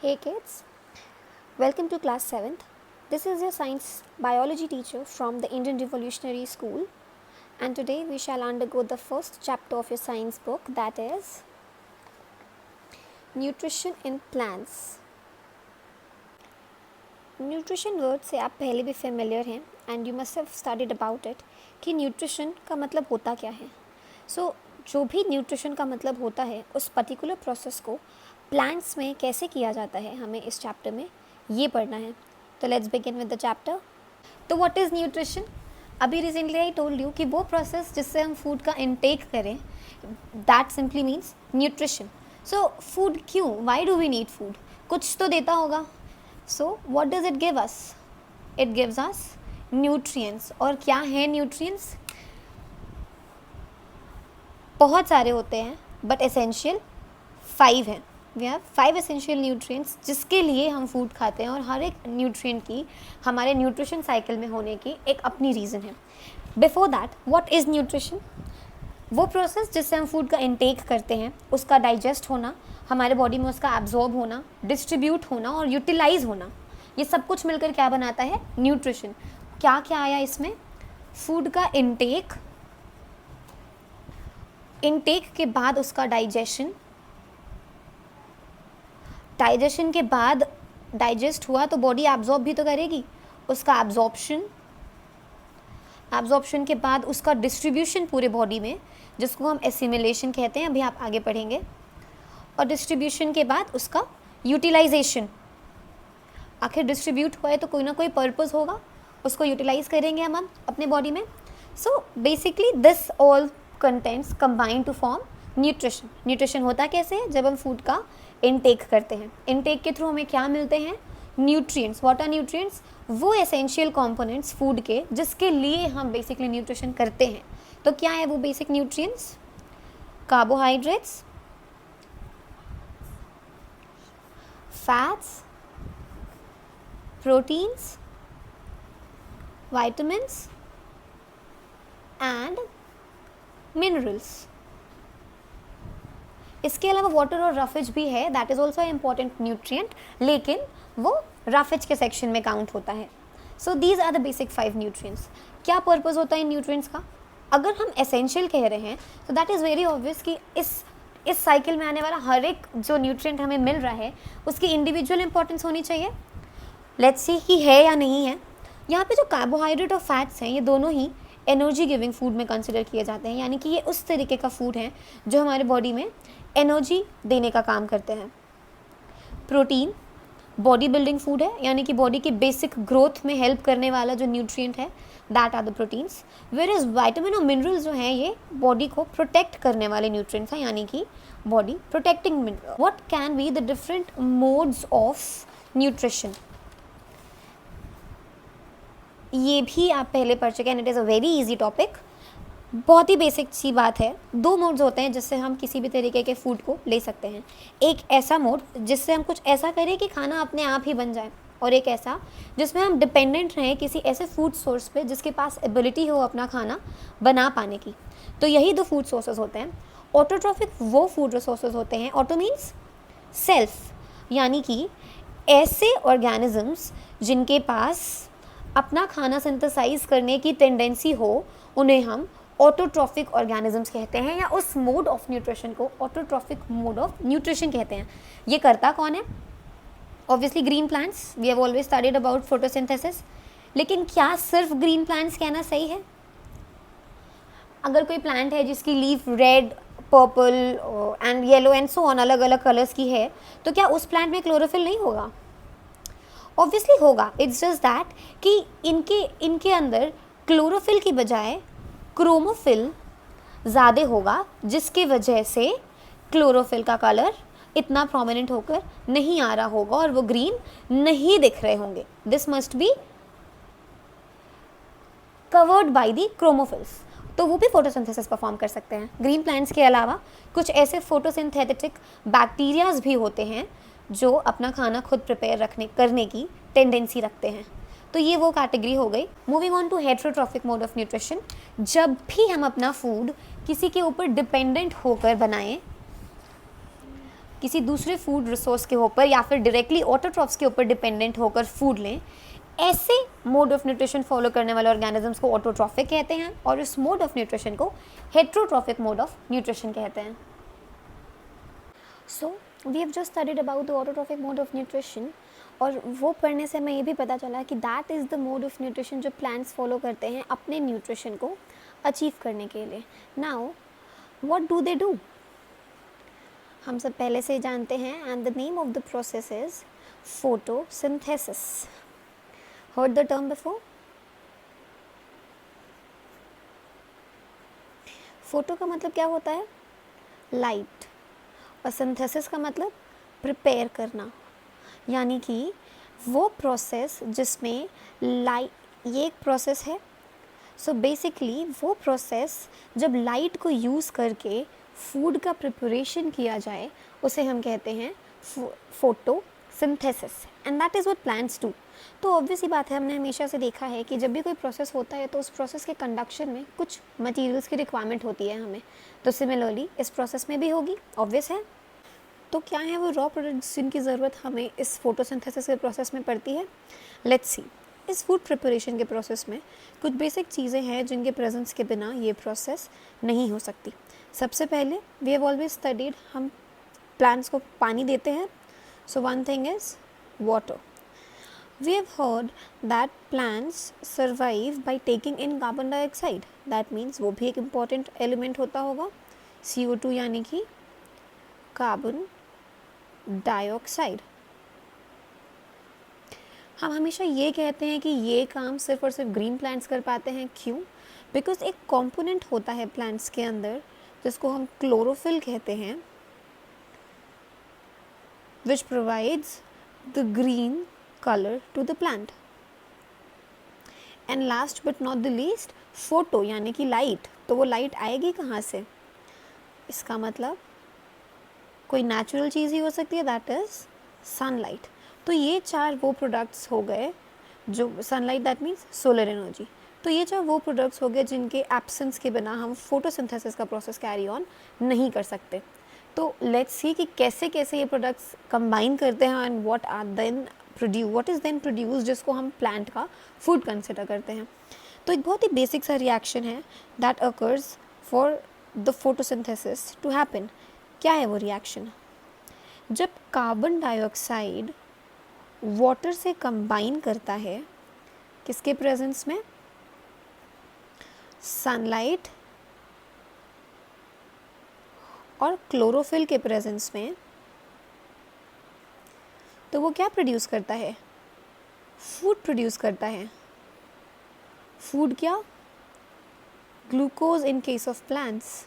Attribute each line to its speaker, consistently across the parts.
Speaker 1: Hey kids, welcome to class 7th. This is your science biology teacher from the Indian Revolutionary School, and today we shall undergo the first chapter of your science book, that is Nutrition in Plants. Nutrition word से आप पहले भी familiar हैं and you must have studied about it कि nutrition का मतलब होता क्या है. सो जो भी न्यूट्रिशन का मतलब होता है उस पर्टिकुलर प्रोसेस को प्लांट्स में कैसे किया जाता है हमें इस चैप्टर में ये पढ़ना है. तो let's begin with the chapter. तो व्हाट इज़ न्यूट्रिशन? अभी रिसेंटली आई टोल्ड यू कि वो प्रोसेस जिससे हम फूड का इनटेक करें, that simply means nutrition. So food क्यों, why do we need food? कुछ तो देता होगा. So what does it give us? It gives us nutrients. और क्या है nutrients? बहुत सारे होते हैं but essential 5 हैं. We have 5 essential nutrients जिसके लिए हम फूड खाते हैं और हर एक न्यूट्रिएंट की हमारे न्यूट्रिशन साइकिल में होने की एक अपनी रीज़न है. Before that what is nutrition? वो प्रोसेस जिससे हम फूड का इनटेक करते हैं, उसका डाइजेस्ट होना, हमारे बॉडी में उसका एब्जॉर्ब होना, डिस्ट्रीब्यूट होना और यूटिलाइज होना, ये सब कुछ मिलकर क्या बनाता है? न्यूट्रिशन. क्या क्या आया इसमें? फूड का इनटेक, इनटेक के बाद उसका डाइजेशन, डाइजेशन के बाद डाइजेस्ट हुआ तो बॉडी एब्जॉर्ब भी तो करेगी, उसका एब्जॉर्प्शन, एब्जॉर्प्शन के बाद उसका डिस्ट्रीब्यूशन पूरे बॉडी में, जिसको हम एसिमिलेशन कहते हैं, अभी आप आगे पढ़ेंगे, और डिस्ट्रीब्यूशन के बाद उसका यूटिलाइजेशन. आखिर डिस्ट्रीब्यूट हुआ है तो कोई ना कोई पर्पस होगा, उसको यूटिलाइज करेंगे हम अपने बॉडी में. So basically this all contents combine to form nutrition. Nutrition होता कैसे है? जब हम फूड का इनटेक करते हैं. इनटेक के थ्रू हमें क्या मिलते हैं? न्यूट्रिएंट्स. What are nutrients? वो एसेंशियल कंपोनेंट्स फूड के जिसके लिए हम बेसिकली न्यूट्रिशन करते हैं. तो क्या है वो basic nutrients? Carbohydrates, fats, proteins, vitamins and minerals. इसके अलावा वाटर और रफेज भी है, that is also important nutrient, लेकिन वो रफेज के सेक्शन में काउंट होता है. So these are the basic 5 nutrients. क्या पर्पस होता है इन न्यूट्रिएंट्स का? अगर हम एसेंशियल कह रहे हैं तो दैट इज़ वेरी ऑब्वियस कि इस साइकिल में आने वाला हर एक जो न्यूट्रिएंट हमें मिल रहा है उसकी इंडिविजुअल इंपॉर्टेंस होनी चाहिए. लेट्स सी कि है या नहीं है. यहाँ पे जो कार्बोहाइड्रेट और फैट्स हैं ये दोनों ही एनर्जी गिविंग फूड में कंसिडर किए जाते हैं, यानी कि ये उस तरीके का फूड है जो हमारे बॉडी में एनर्जी देने का काम करते हैं. प्रोटीन बॉडी बिल्डिंग फूड है, यानी कि बॉडी की बेसिक ग्रोथ में हेल्प करने वाला जो न्यूट्रिएंट है, that are the proteins. Where is vitamin और मिनरल्स जो हैं ये बॉडी को प्रोटेक्ट करने वाले न्यूट्रिएंट्स हैं, यानी कि body protecting mineral. What can be the different modes of nutrition? ये भी आप पहले पढ़ चुके हैं. And it is a very easy topic. बहुत ही बेसिक सी बात है. 2 मोड्स होते हैं जिससे हम किसी भी तरीके के फूड को ले सकते हैं. एक ऐसा मोड जिससे हम कुछ ऐसा करें कि खाना अपने आप ही बन जाए, और एक ऐसा जिसमें हम डिपेंडेंट रहें किसी ऐसे फूड सोर्स पे जिसके पास एबिलिटी हो अपना खाना बना पाने की. तो यही 2 फूड सोर्सेज होते हैं. ऑटोट्रॉफिक वो फूड रिसोर्सेज होते हैं, ऑटो मीन्स सेल्फ, यानी कि ऐसे ऑर्गेनिजम्स जिनके पास अपना खाना सिंथेसाइज करने की टेंडेंसी हो, उन्हें हम ऑटोट्रॉफिक ऑर्गेनिजम्स कहते हैं, या उस मोड ऑफ न्यूट्रिशन को ऑटोट्रॉफिक मोड ऑफ न्यूट्रिशन कहते हैं. ये करता कौन है? Obviously green plants. We have always studied about photosynthesis. लेकिन क्या सिर्फ ग्रीन प्लांट्स कहना सही है? अगर कोई प्लांट है जिसकी leaf red, purple and yellow and so on, अलग अलग कलर्स की है, तो क्या उस प्लांट में क्लोरोफिल नहीं होगा? ऑब्वियसली होगा. इट्स जस्ट दैट कि इनके अंदर क्लोरोफिल की बजाय क्रोमोफिल ज़्यादा होगा, जिसकी वजह से क्लोरोफिल का कलर इतना प्रोमिनेंट होकर नहीं आ रहा होगा और वो ग्रीन नहीं दिख रहे होंगे. This must be covered by the chromophils. तो वो भी फोटोसिंथेसिस परफॉर्म कर सकते हैं. ग्रीन प्लांट्स के अलावा कुछ ऐसे फोटोसिंथेटिक बैक्टीरियाज भी होते हैं जो अपना खाना खुद प्रिपेयर करने की टेंडेंसी रखते हैं. तो ये वो कैटेगरी हो गई. Moving on to heterotrophic mode of nutrition. जब भी हम अपना फूड किसी के ऊपर डिपेंडेंट होकर बनाएं किसी दूसरे फूड रिसोर्स के ऊपर या फिर डायरेक्टली ऑटोट्रॉफ्स के ऊपर डिपेंडेंट होकर फूड लें, ऐसे मोड ऑफ न्यूट्रिशन फॉलो करने वाले ऑर्गेनिजम्स को ऑटोट्रॉफिक कहते हैं और इस मोड ऑफ न्यूट्रिशन को हेट्रोट्रॉफिक मोड ऑफ न्यूट्रिशन कहते हैं। So we have just studied about the autotrophic mode of nutrition, और वो पढ़ने से हमें ये भी पता चला कि that is the mode of nutrition जो प्लांट्स फॉलो करते हैं अपने न्यूट्रिशन को अचीव करने के लिए। Now what do they do, हम सब पहले से ही जानते हैं, and the name of the process is photosynthesis. Heard the term before? Photo का मतलब क्या होता है? लाइट, और सिंथेसिस का मतलब प्रिपेयर करना, यानी कि वो प्रोसेस जिसमें लाइट, ये एक प्रोसेस है। सो बेसिकली वो प्रोसेस जब लाइट को यूज़ करके फूड का प्रिपरेशन किया जाए उसे हम कहते हैं photosynthesis, and that is what plants do. तो ऑब्वियस ही बात है, हमने हमेशा से देखा है कि जब भी कोई प्रोसेस होता है तो उस प्रोसेस के कंडक्शन में कुछ मटेरियल्स की रिक्वायरमेंट होती है हमें, तो सिमिलरली इस प्रोसेस में भी होगी, ऑब्वियस है। तो क्या है वो रॉ प्रोडक्ट्स जिनकी ज़रूरत हमें इस फोटोसिंथेसिस के प्रोसेस में पड़ती है? Let's see. इस फूड प्रिपरेशन के प्रोसेस में कुछ बेसिक चीज़ें हैं जिनके प्रेजेंस के बिना ये प्रोसेस नहीं हो सकती। सबसे पहले वी हैव ऑलवेज स्टडीड, हम प्लांट्स को पानी देते हैं, so one thing is water. We have heard that plants survive by taking in carbon dioxide, that means वो भी एक इम्पॉर्टेंट एलिमेंट होता होगा, CO2 यानी कि कार्बन डाइऑक्साइड। हम हमेशा ये कहते हैं कि ये काम सिर्फ और सिर्फ ग्रीन प्लांट्स कर पाते हैं, क्यों? बिकॉज एक कंपोनेंट होता है प्लांट्स के अंदर जिसको हम क्लोरोफिल कहते हैं, which provides the green colour to the plant. And last but not the least, photo यानी कि लाइट। तो वो लाइट आएगी कहाँ से? इसका मतलब कोई नेचुरल चीज़ ही हो सकती है, दैट इज़ सनलाइट। तो ये चार वो प्रोडक्ट्स हो गए जो sunlight, that means solar energy. तो ये चार वो प्रोडक्ट्स हो गए जिनके एब्सेंस के बिना हम फोटोसिंथेसिस का प्रोसेस कैरी ऑन नहीं कर सकते। तो लेट्स सी कि कैसे कैसे ये प्रोडक्ट्स कंबाइन करते हैं and what is then produce, जिसको हम प्लांट का फूड कंसिडर करते हैं। तो एक बहुत ही बेसिक सा रिएक्शन है that occurs for the photosynthesis to happen. क्या है वो रिएक्शन? जब कार्बन डाइऑक्साइड वाटर से कंबाइन करता है, किसके प्रेजेंस में? सनलाइट और क्लोरोफिल के प्रेजेंस में, तो वो क्या प्रोड्यूस करता है? फूड प्रोड्यूस करता है। फूड क्या? Glucose in case of plants.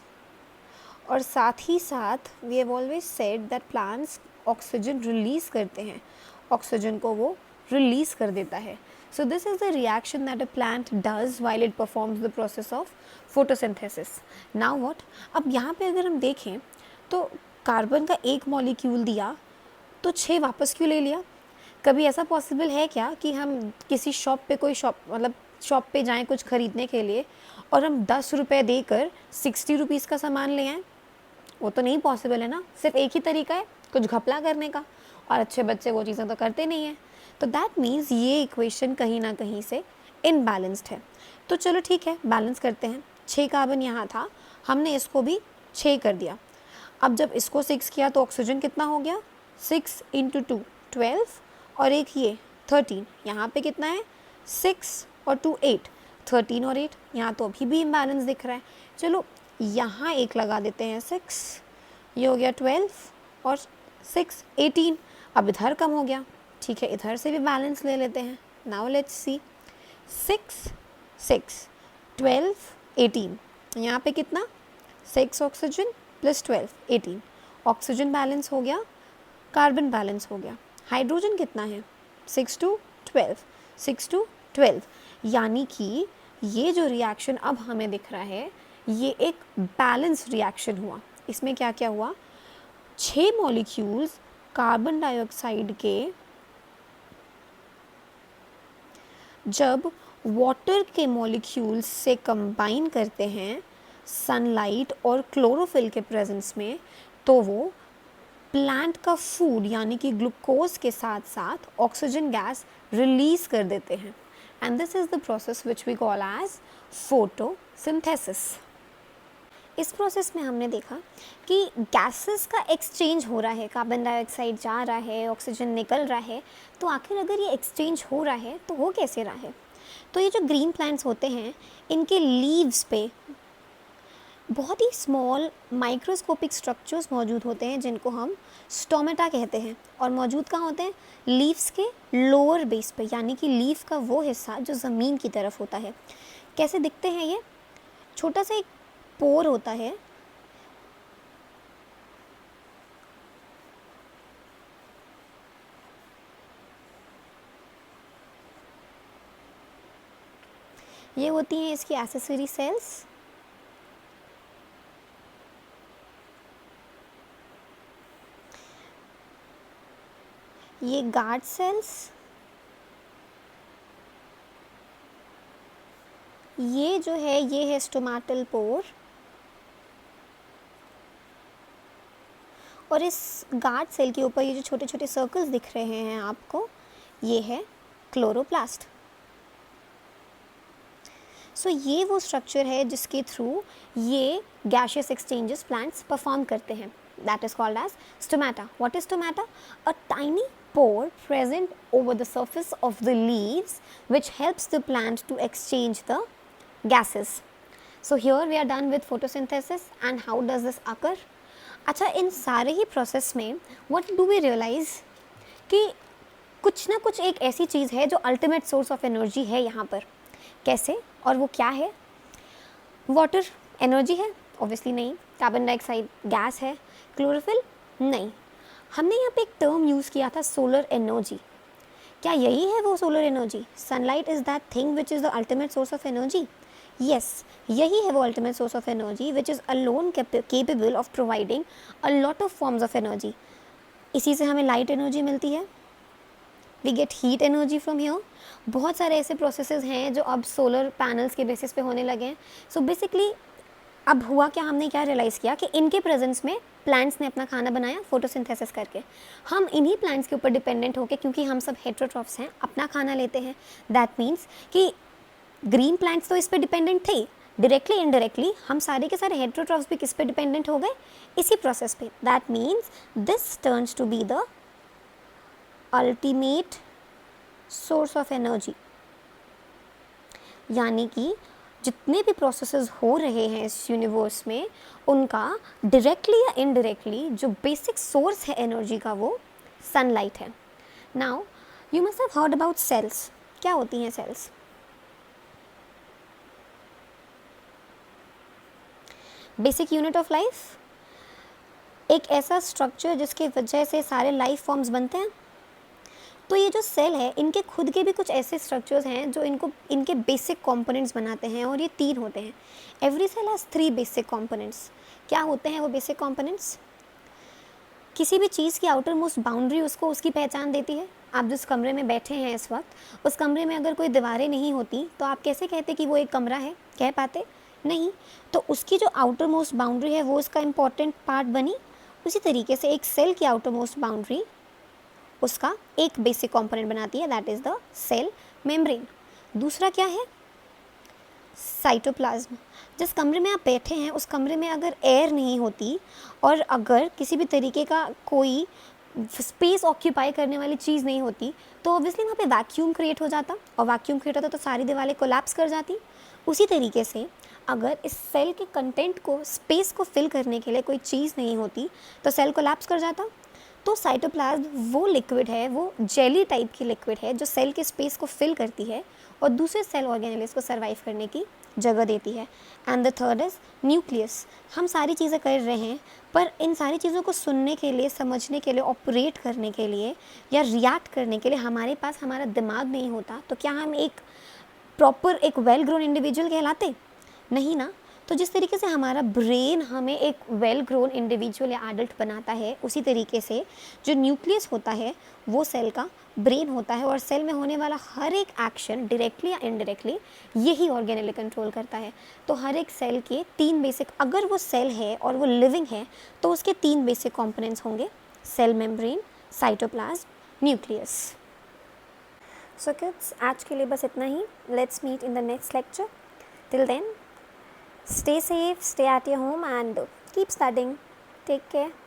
Speaker 1: और साथ ही साथ we have always said that plants oxygen release करते हैं, ऑक्सीजन को वो रिलीज़ कर देता है। So this is the reaction that a plant does while it performs the process of photosynthesis. Now what? अब यहाँ पे अगर हम देखें तो कार्बन का एक मॉलिक्यूल दिया तो 6 वापस क्यों ले लिया? कभी ऐसा पॉसिबल है क्या कि हम किसी शॉप पे जाएं कुछ ख़रीदने के लिए और हम 10 रुपये देकर 60 रुपीज़ का सामान ले आएँ? वो तो नहीं पॉसिबल है ना। सिर्फ एक ही तरीका है कुछ घपला करने का, और अच्छे बच्चे वो चीज़ें तो करते नहीं हैं। तो दैट मीन्स ये इक्वेशन कहीं ना कहीं से इनबैलेंस्ड है। तो चलो ठीक है, बैलेंस करते हैं। 6 कार्बन यहाँ था, हमने इसको भी 6 कर दिया। अब जब इसको 6 किया तो ऑक्सीजन कितना हो गया? 6 × 2 12, और एक ये 13। यहाँ पे कितना है? 6 और 2 8, 13 और 8। यहाँ तो अभी भी इम्बैलेंस दिख रहा है। चलो यहाँ एक लगा देते हैं 6, ये हो गया 12 और 6 18। अब इधर कम हो गया, ठीक है, इधर से भी बैलेंस ले लेते हैं। नाउ लेट्स सी, 6 6 12 18, यहाँ पे कितना? 6 ऑक्सीजन प्लस 12 18। ऑक्सीजन बैलेंस हो गया, कार्बन बैलेंस हो गया। हाइड्रोजन कितना है? 6 to 12 6 to 12। यानी कि ये जो रिएक्शन अब हमें दिख रहा है ये एक बैलेंस रिएक्शन हुआ। इसमें क्या क्या हुआ? 6 मॉलिक्यूल्स कार्बन डाइऑक्साइड के जब वाटर के मॉलिक्यूल्स से कंबाइन करते हैं सनलाइट और क्लोरोफिल के प्रेजेंस में, तो वो प्लांट का फूड यानी कि ग्लूकोज के साथ साथ ऑक्सीजन गैस रिलीज कर देते हैं, and this is the process which we call as photosynthesis. इस प्रोसेस में हमने देखा कि गैसेस का एक्सचेंज हो रहा है, कार्बन डाइऑक्साइड जा रहा है, ऑक्सीजन निकल रहा है, तो आखिर अगर ये एक्सचेंज हो रहा है तो हो कैसे रहा है? तो ये जो ग्रीन प्लांट्स होते हैं इनके लीव्स पे बहुत ही स्मॉल माइक्रोस्कोपिक स्ट्रक्चर्स मौजूद होते हैं जिनको हम स्टोमेटा कहते हैं, और मौजूद कहाँ होते हैं? लीव्स के लोअर बेस पे, यानी कि लीफ का वो हिस्सा जो ज़मीन की तरफ होता है। कैसे दिखते हैं ये? छोटा सा एक पोर होता है, ये होती हैं इसकी एक्सेसरी सेल्स। ये गार्ड सेल्स, ये जो है ये है स्टोमेटल पोर, और इस गार्ड सेल के ऊपर ये जो छोटे छोटे सर्कल्स दिख रहे हैं आपको, ये है क्लोरोप्लास्ट। सो ये वो स्ट्रक्चर है जिसके थ्रू ये गैशियस एक्सचेंजेस प्लांट्स परफॉर्म करते हैं। That is called as stomata. What is stomata? A tiny pore present over the surface of the leaves which helps the plant to exchange the gases. So here we are done with photosynthesis, and how does this occur? अच्छा, इन सारे ही process में what do we realize कि कुछ ना कुछ एक ऐसी चीज़ है जो अल्टीमेट सोर्स ऑफ एनर्जी है यहाँ पर। कैसे? और वो क्या है? वाटर एनर्जी है? ऑब्वियसली नहीं। कार्बन डाइऑक्साइड गैस है? क्लोरोफिल? नहीं। हमने यहाँ पे एक टर्म यूज़ किया था, सोलर एनर्जी। क्या यही है वो solar energy? Sunlight is that thing which is the ultimate source of energy? Yes, यही है वो ultimate source of energy which is alone capable of providing a lot of forms of energy. इसी से हमें लाइट एनर्जी मिलती है, we get heat energy from here. बहुत सारे ऐसे प्रोसेसेस हैं जो अब सोलर पैनल्स के बेसिस पे होने लगे हैं। सो बेसिकली अब हुआ क्या, हमने क्या रियलाइज़ किया कि इनके प्रेजेंस में प्लांट्स ने अपना खाना बनाया फोटोसिंथेसिस करके। हम इन्हीं प्लांट्स के ऊपर डिपेंडेंट होके, क्योंकि हम सब हेटेरोट्रॉफ्स हैं, अपना खाना लेते हैं। दैट मीन्स कि ग्रीन प्लांट्स तो इस पर डिपेंडेंट थे, डायरेक्टली इनडायरेक्टली हम सारे के सारे हेटेरोट्रॉफ्स भी किस पे डिपेंडेंट हो गए? इसी प्रोसेस पे। That means this turns to be the ultimate source of energy, यानी कि जितने भी प्रोसेसेस हो रहे हैं इस यूनिवर्स में उनका डायरेक्टली या इनडायरेक्टली जो बेसिक सोर्स है एनर्जी का वो सनलाइट है। Now you must have heard about cells. क्या होती हैं cells? Basic unit of life, एक ऐसा स्ट्रक्चर जिसकी वजह से सारे लाइफ फॉर्म्स बनते हैं। तो ये जो सेल है इनके खुद के भी कुछ ऐसे स्ट्रक्चर्स हैं जो इनके बेसिक कंपोनेंट्स बनाते हैं, और ये 3 होते हैं। Every cell has 3 basic components. क्या होते हैं वो बेसिक कंपोनेंट्स? किसी भी चीज़ की आउटर मोस्ट बाउंड्री उसको उसकी पहचान देती है। आप जिस कमरे में बैठे हैं इस वक्त, उस कमरे में अगर कोई दीवारें नहीं होती तो आप कैसे कहते कि वो एक कमरा है? कह पाते नहीं। तो उसकी जो आउटर मोस्ट बाउंड्री है वो उसका इम्पॉर्टेंट पार्ट बनी। उसी तरीके से एक सेल की आउटर मोस्ट बाउंड्री उसका एक बेसिक कंपोनेंट बनाती है, that is the cell membrane. दूसरा क्या है? साइटोप्लाज्म। जिस कमरे में आप बैठे हैं उस कमरे में अगर एयर नहीं होती और अगर किसी भी तरीके का कोई स्पेस ऑक्यूपाई करने वाली चीज़ नहीं होती तो ऑब्वियसली वहाँ पे वैक्यूम क्रिएट हो जाता, और वैक्यूम क्रिएट होता तो सारी दीवारें कोलैप्स कर जाती। उसी तरीके से अगर इस सेल के कंटेंट को, स्पेस को फिल करने के लिए कोई चीज़ नहीं होती तो सेल कोलैप्स कर जाता। तो साइटोप्लाज्म वो लिक्विड है, वो जेली टाइप की लिक्विड है जो सेल के स्पेस को फिल करती है और दूसरे सेल ऑर्गेनेल्स को सर्वाइव करने की जगह देती है। And the third is nucleus. हम सारी चीज़ें कर रहे हैं पर इन सारी चीज़ों को सुनने के लिए, समझने के लिए, ऑपरेट करने के लिए या रिएक्ट करने के लिए हमारे पास हमारा दिमाग नहीं होता, तो क्या हम एक प्रॉपर एक वेल ग्रोन इंडिविजुअल कहलाते? नहीं ना। तो जिस तरीके से हमारा ब्रेन हमें एक वेल ग्रोन इंडिविजुअल या एडल्ट बनाता है, उसी तरीके से जो न्यूक्लियस होता है वो सेल का ब्रेन होता है, और सेल में होने वाला हर एक एक्शन डायरेक्टली या इनडायरेक्टली यही ऑर्गेनेल कंट्रोल करता है। तो हर एक सेल के 3 बेसिक, अगर वो सेल है और वो लिविंग है तो उसके 3 बेसिक कंपोनेंट्स होंगे। Cell membrane, cytoplasm, nucleus. So kids, आज के लिए बस इतना ही। Let's meet in the next lecture. Till then, stay safe, stay at your home, and keep studying. Take care.